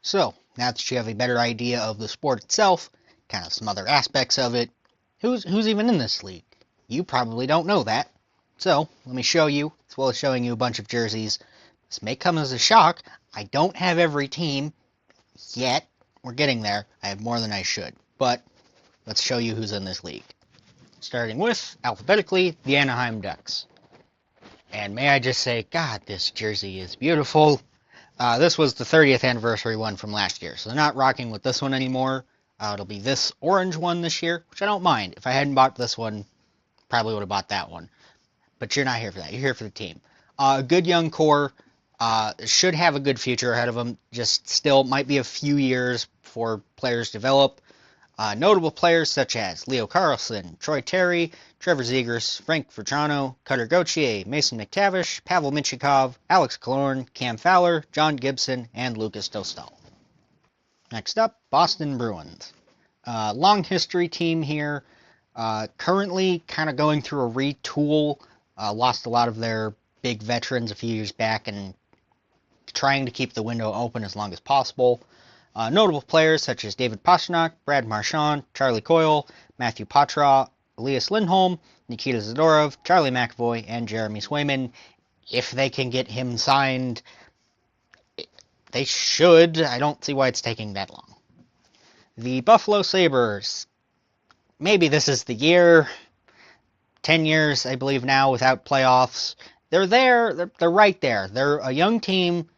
So, now that you have a better idea of the sport itself, kind of some other aspects of it, who's even in this league? You probably don't know that. So, let me show you, as well as showing you a bunch of jerseys. This may come as a shock. I don't have every team yet. We're getting there. I have more than I should. But let's show you who's in this league. Starting with, alphabetically, the Anaheim Ducks. And may I just say, God, this jersey is beautiful. This was the 30th anniversary one from last year, so they're not rocking with this one anymore. It'll be this orange one this year, which I don't mind. If I hadn't bought this one, probably would have bought that one. But you're not here for that. You're here for the team. Good young core. Should have a good future ahead of them. Just still might be a few years before players develop. Notable players such as Leo Carlson, Troy Terry, Trevor Zegers, Frank Vertrano, Cutter Gauthier, Mason McTavish, Pavel Minchikov, Alex Killorn, Cam Fowler, John Gibson, and Lucas Dostal. Next up, Boston Bruins. Long history team here. Currently kind of going through a retool. Lost a lot of their big veterans a few years back and trying to keep the window open as long as possible. Notable players such as David Pastrnak, Brad Marchand, Charlie Coyle, Matthew Poitras, Elias Lindholm, Nikita Zadorov, Charlie McAvoy, and Jeremy Swayman. If they can get him signed, they should. I don't see why it's taking that long. The Buffalo Sabres. Maybe this is the year. 10 years, I believe now, without playoffs. They're there. They're right there. They're a young team.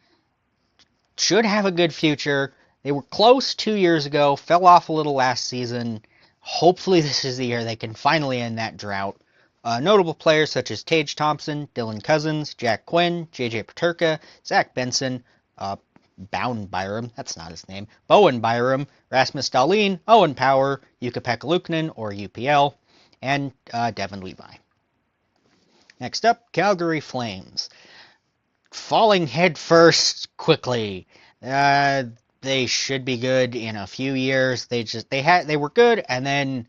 Should have a good future. They were close 2 years ago, fell off a little last season. Hopefully this is the year they can finally end that drought. Notable players such as Tage Thompson, Dylan Cousins, Jack Quinn, JJ Peterka, Zach Benson, Bowen Byram, that's not his name, Bowen Byram, Rasmus Dahlin, Owen Power, Jukka-Pekka Luukkonen, or UPL, and Devin Levi. Next up, Calgary Flames. Falling headfirst quickly. They should be good in a few years. They were good, and then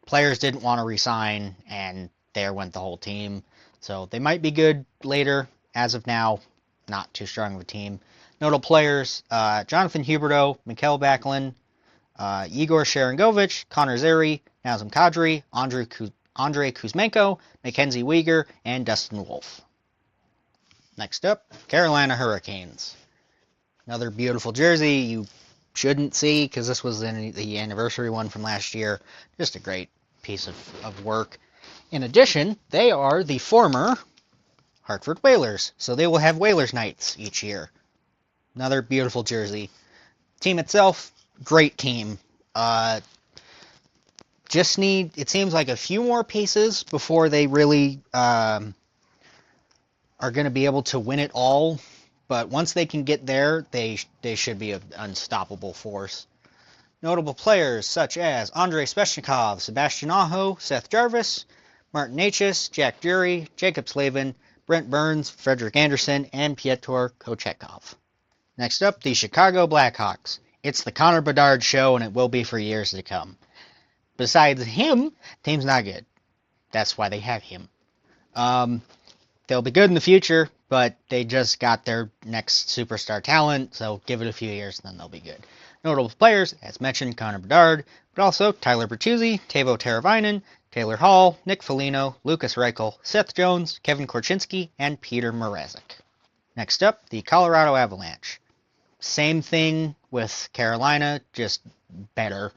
players didn't want to resign, and there went the whole team. So they might be good later. As of now, not too strong of a team. Notable players: Jonathan Huberdeau, Mikhail Backlund, Igor Sharangovich, Connor Zary, Nazem Kadri, Andrei Kuzmenko, Mackenzie Weegar, and Dustin Wolf. Next up, Carolina Hurricanes. Another beautiful jersey you shouldn't see because this was the anniversary one from last year. Just a great piece of work. In addition, they are the former Hartford Whalers, so they will have Whalers nights each year. Another beautiful jersey. Team itself, great team. Just need, it seems like a few more pieces before they really are going to be able to win it all. But once they can get there, they should be an unstoppable force. Notable players such as Andrei Svechnikov, Sebastian Aho, Seth Jarvis, Martin Necas, Jack Drury, Jacob Slavin, Brent Burns, Frederick Anderson, and Pyotr Kochetkov. Next up, the Chicago Blackhawks. It's the Connor Bedard show, and it will be for years to come. Besides him, team's not good. That's why they have him. They'll be good in the future, but they just got their next superstar talent, so give it a few years and then they'll be good. Notable players, as mentioned, Connor Bedard, but also Tyler Bertuzzi, Teuvo Teravainen, Taylor Hall, Nick Foligno, Lucas Reichel, Seth Jones, Kevin Korchinski, and Peter Mrazek. Next up, the Colorado Avalanche. Same thing with Carolina, just better.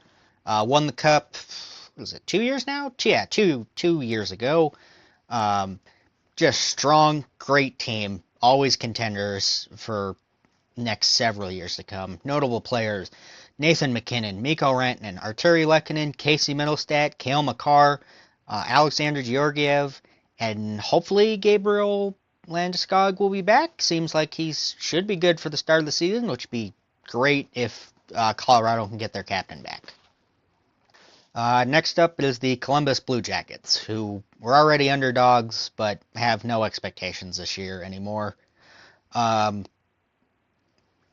Won the Cup, was it 2 years now? Yeah, two years ago. Just strong, great team. Always contenders for next several years to come. Notable players: Nathan MacKinnon, Mikko Rantanen, Arturi Lehkonen, Casey Mittelstadt, Cale Makar, Alexander Georgiev, and hopefully Gabriel Landeskog will be back. Seems like he should be good for the start of the season, which would be great if Colorado can get their captain back. Next up is the Columbus Blue Jackets, who were already underdogs, but have no expectations this year anymore.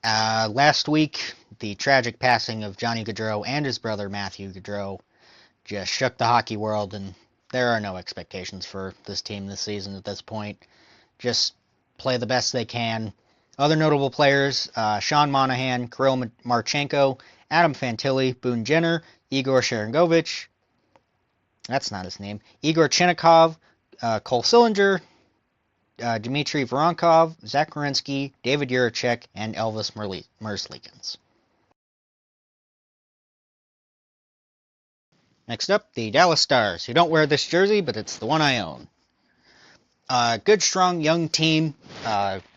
Last week, the tragic passing of Johnny Gaudreau and his brother Matthew Gaudreau just shook the hockey world, and there are no expectations for this team this season at this point. Just play the best they can. Other notable players, Sean Monahan, Kirill Marchenko, Adam Fantilli, Boone Jenner, Igor Sharangovich, that's not his name, Igor Chinnikov, Cole Sillinger, Dmitry Voronkov, Zach Werenski, David Juracek, and Elvis Merzlikins. Next up, the Dallas Stars, who don't wear this jersey, but it's the one I own. Good, strong, young team.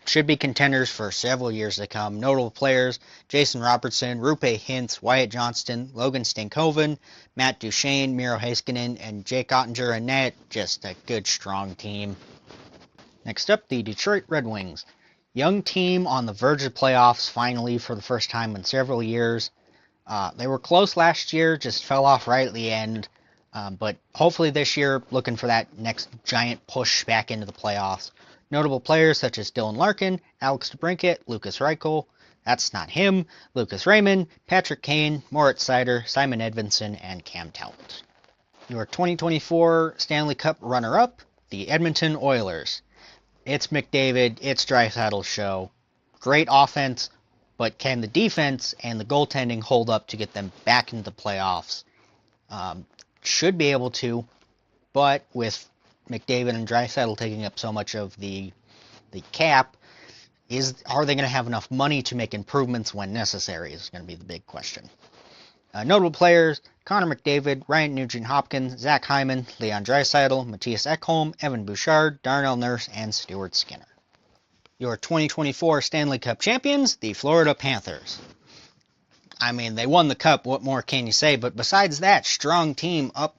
Should be contenders for several years to come. Notable players, Jason Robertson, Rupe Hintz, Wyatt Johnston, Logan Stankoven, Matt Duchene, Miro Heiskanen, and Jake Ottinger and net. Just a good, strong team. Next up, the Detroit Red Wings. Young team on the verge of playoffs, finally, for the first time in several years. They were close last year, just fell off right at the end. But hopefully this year, looking for that next giant push back into the playoffs. Notable players such as Dylan Larkin, Alex DeBrincat, Lucas Reichel, that's not him, Lucas Raymond, Patrick Kane, Moritz Seider, Simon Edvinsson, and Cam Talbot. Your 2024 Stanley Cup runner-up, the Edmonton Oilers. It's McDavid, it's Draisaitl's show. Great offense, but can the defense and the goaltending hold up to get them back into the playoffs? Should be able to, but with McDavid and Draisaitl taking up so much of the cap, are they going to have enough money to make improvements when necessary is going to be the big question. Notable players, Connor McDavid, Ryan Nugent-Hopkins, Zach Hyman, Leon Draisaitl, Matthias Ekholm, Evan Bouchard, Darnell Nurse, and Stuart Skinner. Your 2024 Stanley Cup champions, the Florida Panthers. I mean, they won the cup, what more can you say? But besides that, strong team up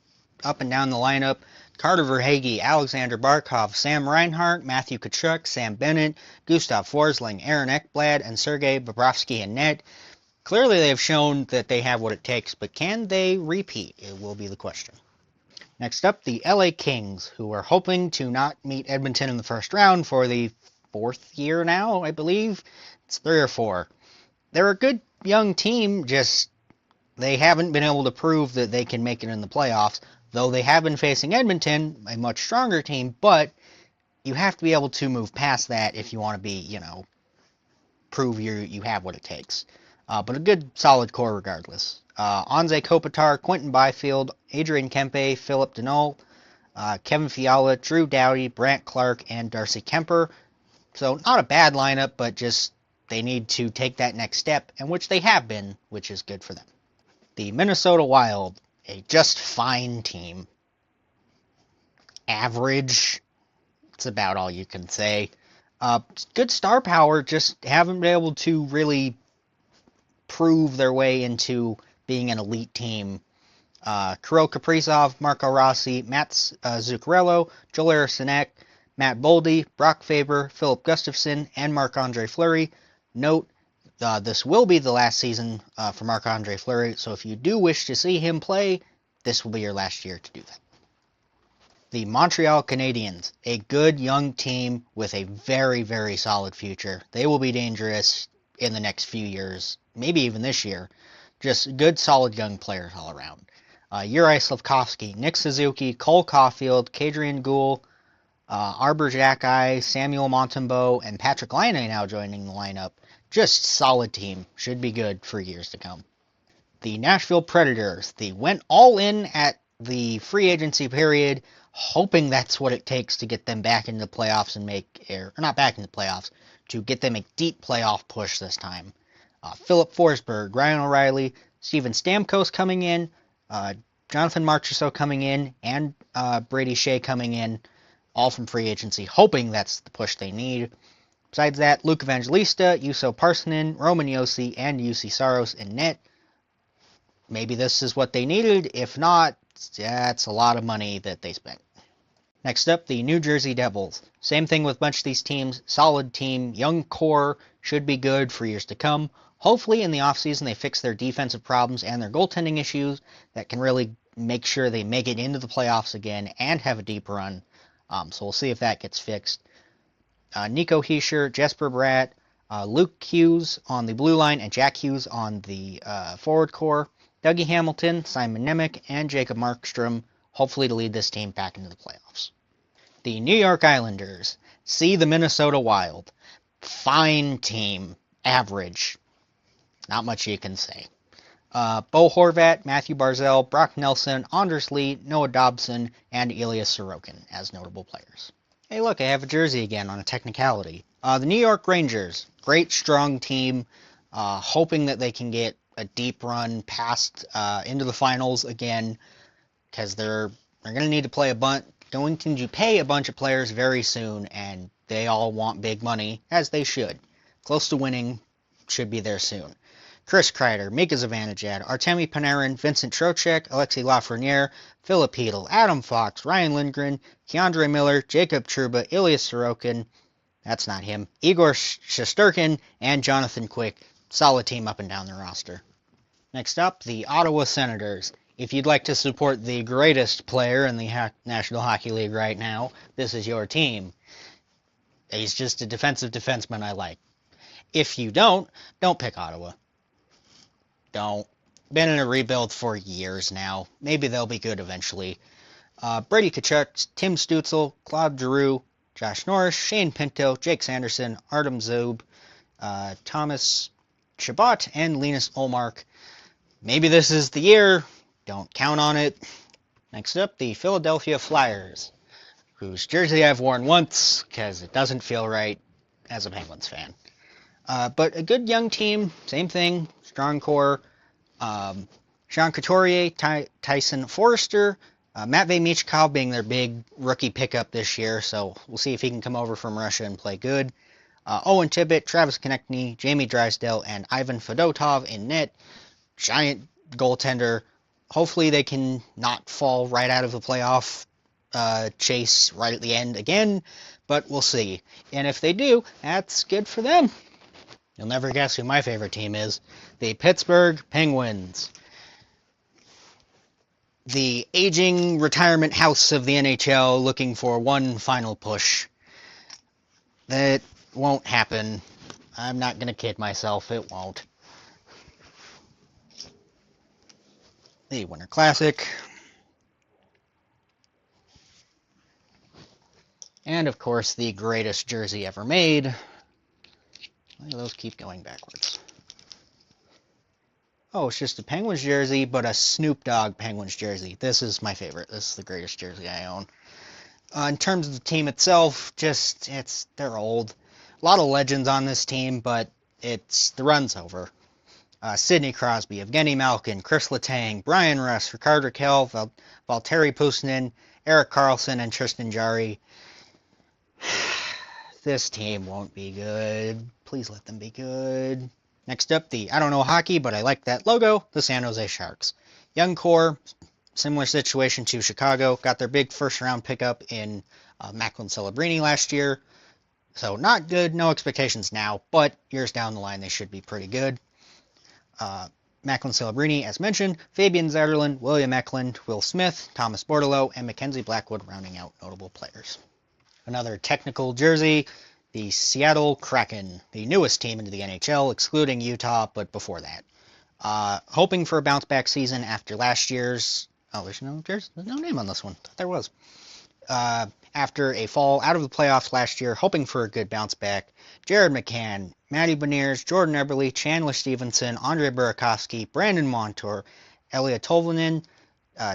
and down the lineup. Carter Verhaeghe, Alexander Barkov, Sam Reinhart, Matthew Tkachuk, Sam Bennett, Gustav Forsling, Aaron Ekblad, and Sergei Bobrovsky in net. Clearly they've shown that they have what it takes, but can they repeat? It will be the question. Next up, the LA Kings, who are hoping to not meet Edmonton in the first round for the fourth year now, I believe. It's 3 or 4. They're a good young team, just they haven't been able to prove that they can make it in the playoffs, though they have been facing Edmonton, a much stronger team, but you have to be able to move past that if you want to be, prove you have what it takes. But a good, solid core regardless. Anze Kopitar, Quentin Byfield, Adrian Kempe, Philip Deneau, Kevin Fiala, Drew Doughty, Brant Clark, and Darcy Kemper. So not a bad lineup, but just they need to take that next step, and which they have been, which is good for them. The Minnesota Wild, a just fine team. Average. It's about all you can say. Good star power, just haven't been able to really prove their way into being an elite team. Kirill Kaprizov, Marco Rossi, Matt Zuccarello, Joel Eriksson, Matt Boldy, Brock Faber, Philip Gustafsson, and Marc-Andre Fleury. Note, this will be the last season for Marc-Andre Fleury, so if you do wish to see him play, this will be your last year to do that. The Montreal Canadiens, a good young team with a very, very solid future. They will be dangerous in the next few years, maybe even this year. Just good, solid young players all around. Juraj Slafkovsky, Nick Suzuki, Cole Caulfield, Kadrian Gould, Arbor Xhekaj, Samuel Montembeault, and Patrick Laine now joining the lineup. Just solid team. Should be good for years to come. The Nashville Predators, they went all in at the free agency period, hoping that's what it takes to get them back into the playoffs and not back into the playoffs, to get them a deep playoff push this time. Philip Forsberg, Ryan O'Reilly, Steven Stamkos coming in, Jonathan Marchessault coming in, and Brady Shea coming in, all from free agency, hoping that's the push they need. Besides that, Luke Evangelista, Juuso Parssinen, Roman Josi, and Jussi Saros in net. Maybe this is what they needed. If not, that's a lot of money that they spent. Next up, the New Jersey Devils. Same thing with a bunch of these teams. Solid team, young core, should be good for years to come. Hopefully in the offseason they fix their defensive problems and their goaltending issues that can really make sure they make it into the playoffs again and have a deep run. So we'll see if that gets fixed. Nico Hischier, Jesper Bratt, Luke Hughes on the blue line, and Jack Hughes on the forward core. Dougie Hamilton, Simon Nemec, and Jacob Markstrom, hopefully to lead this team back into the playoffs. The New York Islanders see the Minnesota Wild. fine team. Average. Not much you can say. Bo Horvat, Matthew Barzal, Brock Nelson, Anders Lee, Noah Dobson, and Ilya Sorokin as notable players. Hey look, I have a jersey again on a technicality. The New York Rangers, great strong team, hoping that they can get a deep run past into the finals again, because they're going to need to pay a bunch of players very soon, and they all want big money, as they should. Close to winning, should be there soon. Chris Kreider, Mika Zibanejad, Artemi Panarin, Vincent Trocheck, Alexei Lafreniere, Philip Hedl, Adam Fox, Ryan Lindgren, Keandre Miller, Jacob Trouba, Ilya Sorokin, that's not him, Igor Shesterkin, and Jonathan Quick. Solid team up and down the roster. Next up, the Ottawa Senators. If you'd like to support the greatest player in the National Hockey League right now, this is your team. He's just a defensive defenseman I like. If you don't pick Ottawa. Don't. Been in a rebuild for years now. Maybe they'll be good eventually. Brady Tkachuk, Tim Stützle, Claude Giroux, Josh Norris, Shane Pinto, Jake Sanderson, Artem Zub, Thomas Chabot, and Linus Ullmark. Maybe this is the year. Don't count on it. Next up, the Philadelphia Flyers, whose jersey I've worn once because it doesn't feel right as a Penguins fan. But a good young team, same thing, strong core. Sean Couturier, Tyson Forrester, Matvei Michkov being their big rookie pickup this year, so we'll see if he can come over from Russia and play good. Owen Tippett, Travis Konechny, Jamie Drysdale, and Ivan Fedotov in net. Giant goaltender. Hopefully they can not fall right out of the playoff chase right at the end again, but we'll see. And if they do, that's good for them. You'll never guess who my favorite team is. The Pittsburgh Penguins. The aging retirement house of the NHL looking for one final push. That won't happen. I'm not going to kid myself. It won't. The Winter Classic. And, of course, the greatest jersey ever made. Why do those keep going backwards? Oh, it's just a Penguins jersey, but a Snoop Dogg Penguins jersey. This is my favorite. This is the greatest jersey I own. In terms of the team itself, they're old. A lot of legends on this team, but the run's over. Sidney Crosby, Evgeny Malkin, Chris Letang, Brian Russ, Rickard Rakell, Valtteri Puustinen, Erik Karlsson, and Tristan Jarry. This team won't be good. Please let them be good. Next up, I don't know hockey, but I like that logo, the San Jose Sharks. Young core, similar situation to Chicago. Got their big first-round pickup in Macklin Celebrini last year. So not good, no expectations now, but years down the line they should be pretty good. Macklin Celebrini, as mentioned, Fabian Zetterlund, William Eklund, Will Smith, Thomas Bordeleau, and Mackenzie Blackwood rounding out notable players. Another technical jersey, the Seattle Kraken, the newest team into the NHL, excluding Utah, but before that. Hoping for a bounce-back season after last year's... Oh, there's no name on this one. Thought there was. After a fall out of the playoffs last year, hoping for a good bounce-back. Jared McCann, Matty Beniers, Jordan Eberle, Chandler Stevenson, Andre Burakovsky, Brandon Montour, Elliot Tolvanen,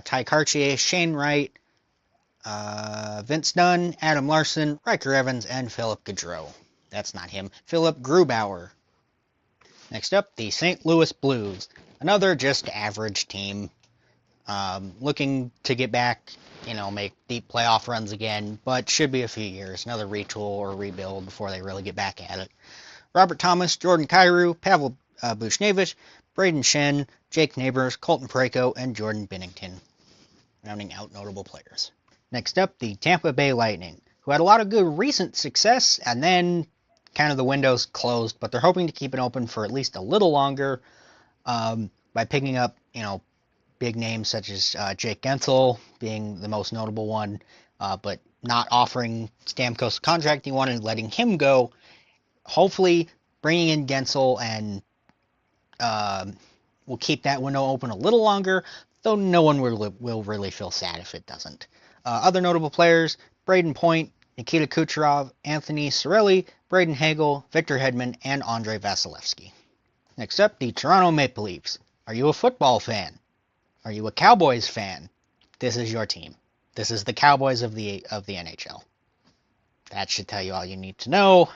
Ty Cartier, Shane Wright, Vince Dunn, Adam Larson, Riker Evans, and Philip Gaudreau. That's not him. Philip Grubauer. Next up, the St. Louis Blues. Another just average team. Looking to get back, make deep playoff runs again, but should be a few years. Another retool or rebuild before they really get back at it. Robert Thomas, Jordan Kyrou, Pavel Buchnevich, Braden Shen, Jake Neighbors, Colton Parayko, and Jordan Binnington, rounding out notable players. Next up, the Tampa Bay Lightning, who had a lot of good recent success, and then kind of the window's closed, but they're hoping to keep it open for at least a little longer by picking up, big names such as Jake Gensel being the most notable one, but not offering Stamkos the contract he wanted, letting him go. Hopefully, bringing in Gensel and will keep that window open a little longer, though no one will really feel sad if it doesn't. Other notable players, Braden Point, Nikita Kucherov, Anthony Cirelli, Braden Hagel, Victor Hedman, and Andrei Vasilevsky. Next up, the Toronto Maple Leafs. Are you a football fan? Are you a Cowboys fan? This is your team. This is the Cowboys of the NHL. That should tell you all you need to know.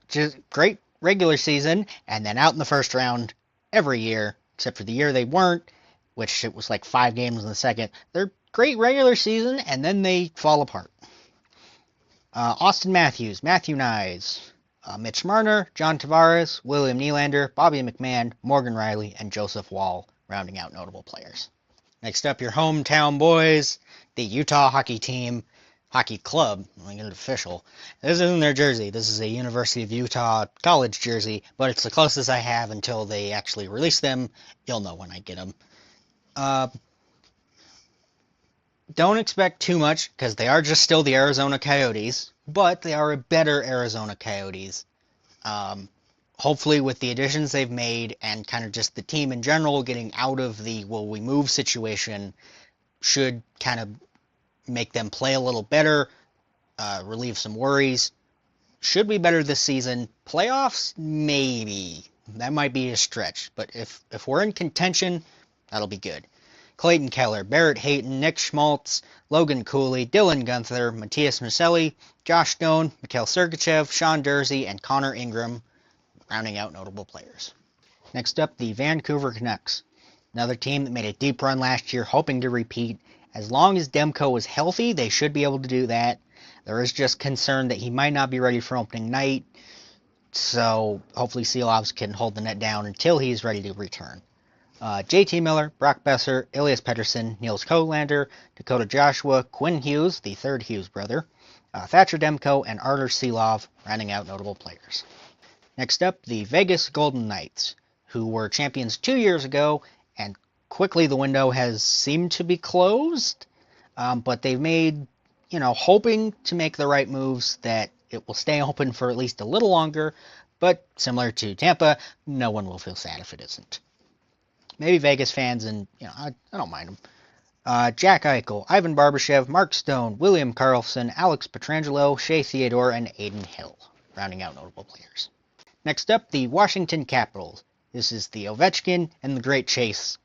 Just great regular season, and then out in the first round every year, except for the year they weren't, which it was like 5 games in the second. They're great regular season, and then they fall apart. Austin Matthews, Matthew Nyes, Mitch Marner, John Tavares, William Nylander, Bobby McMahon, Morgan Riley, and Joseph Wall, rounding out notable players. Next up, your hometown boys, the Utah hockey team, hockey club, like an official. This isn't their jersey. This is a University of Utah college jersey, but it's the closest I have until they actually release them. You'll know when I get them. Don't expect too much, because they are just still the Arizona Coyotes, but they are a better Arizona Coyotes. Hopefully with the additions they've made and kind of just the team in general getting out of the will we move situation should kind of make them play a little better, relieve some worries. Should be better this season. Playoffs, maybe. That might be a stretch, but if we're in contention, that'll be good. Clayton Keller, Barrett Hayton, Nick Schmaltz, Logan Cooley, Dylan Gunther, Matthias Maselli, Josh Stone, Mikhail Sergachev, Sean Dursey, and Connor Ingram, rounding out notable players. Next up, the Vancouver Canucks. Another team that made a deep run last year, hoping to repeat. As long as Demko is healthy, they should be able to do that. There is just concern that he might not be ready for opening night, so hopefully Seelovs can hold the net down until he's ready to return. JT Miller, Brock Besser, Elias Pettersson, Niels Kolander, Dakota Joshua, Quinn Hughes, the third Hughes brother, Thatcher Demko, and Artur Seelov, rounding out notable players. Next up, the Vegas Golden Knights, who were champions 2 years ago, and quickly the window has seemed to be closed, but they've made, hoping to make the right moves that it will stay open for at least a little longer, but similar to Tampa, no one will feel sad if it isn't. Maybe Vegas fans, and, I don't mind them. Jack Eichel, Ivan Barbashev, Mark Stone, William Karlsson, Alex Pietrangelo, Shea Theodore, and Aiden Hill, rounding out notable players. Next up, the Washington Capitals. This is the Ovechkin and the Great Chase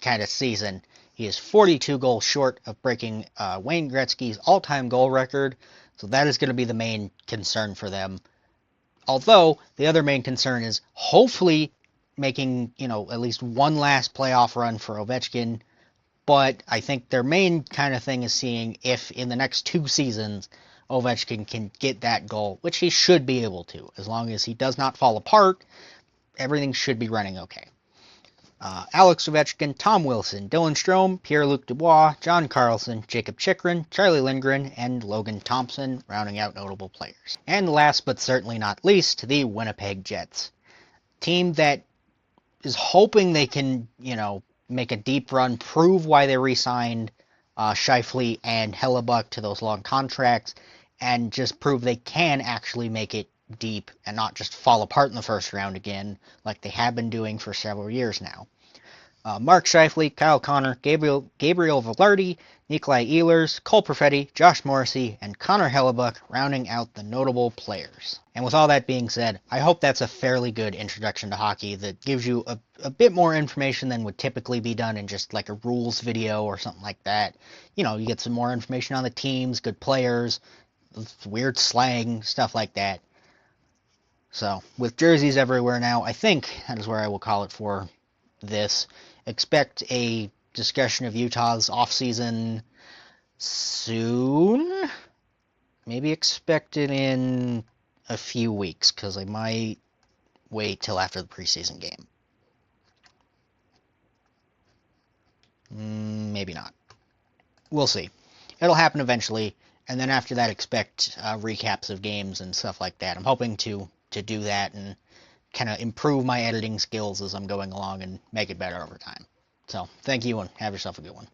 kind of season. He is 42 goals short of breaking Wayne Gretzky's all-time goal record, so that is going to be the main concern for them. Although, the other main concern is hopefully making, at least one last playoff run for Ovechkin, but I think their main kind of thing is seeing if in the next 2 seasons Ovechkin can get that goal, which he should be able to. As long as he does not fall apart, everything should be running okay. Alex Ovechkin, Tom Wilson, Dylan Strome, Pierre-Luc Dubois, John Carlson, Jacob Chychrun, Charlie Lindgren, and Logan Thompson, rounding out notable players. And last but certainly not least, the Winnipeg Jets. Team that is hoping they can, make a deep run, prove why they re-signed Scheifele and Hellebuck to those long contracts, and just prove they can actually make it deep and not just fall apart in the first round again like they have been doing for several years now. Mark Scheifele, Kyle Connor, Gabriel Velarde, Nikolai Ehlers, Cole Perfetti, Josh Morrissey, and Connor Hellebuck rounding out the notable players. And with all that being said, I hope that's a fairly good introduction to hockey that gives you a bit more information than would typically be done in just like a rules video or something like that. You get some more information on the teams, good players, weird slang, stuff like that. So, with jerseys everywhere now, I think that is where I will call it for this. Expect a discussion of Utah's offseason soon. Maybe expect it in a few weeks, because I might wait till after the preseason game. Maybe not. We'll see. It'll happen eventually, and then after that expect recaps of games and stuff like that. I'm hoping to do that and kind of improve my editing skills as I'm going along and make it better over time. So, thank you and have yourself a good one.